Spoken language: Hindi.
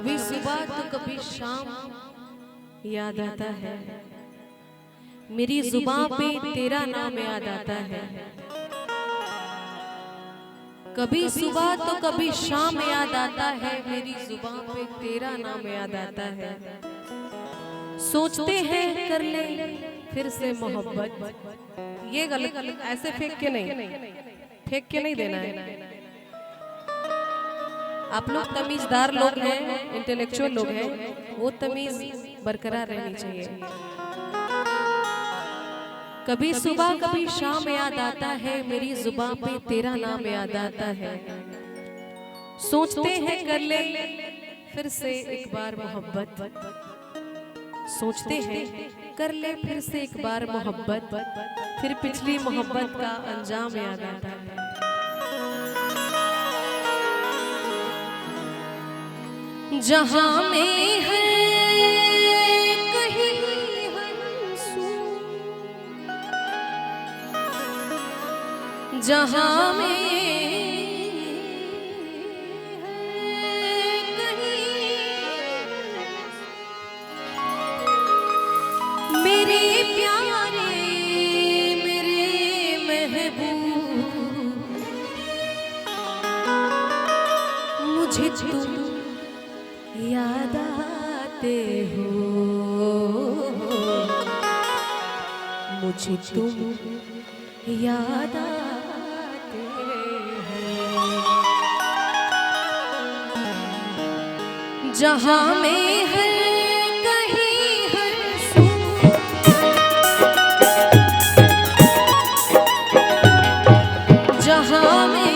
कभी सुबह तो कभी शाम याद आता है, मेरी जुबां पे तेरा नाम याद आता है। कभी सुबह तो कभी शाम याद आता है, मेरी जुबां पे तेरा नाम याद आता है। सोचते हैं कर ले फिर से मोहब्बत, ये गलत, ऐसे फेंक के नहीं देना है। आप लोग तमीजदार लोग हैं, इंटेलेक्चुअल लोग हैं, वो तमीज बरकरार रहनी चाहिए। कभी सुबह कभी शाम याद आता है, मेरी जुबान पे तेरा नाम याद आता है। सोचते हैं कर ले फिर से एक बार मोहब्बत, सोचते हैं कर ले फिर से एक बार मोहब्बत, फिर पिछली मोहब्बत का अंजाम याद आता है। जहां में है कहीं हंसू, जहां में है कहीं मेरे प्यारे मेरे महबूब, मुझे तुम याद आते हो, मुझे तुम याद आते हो। जहां में है कहीं हंसू, जहां में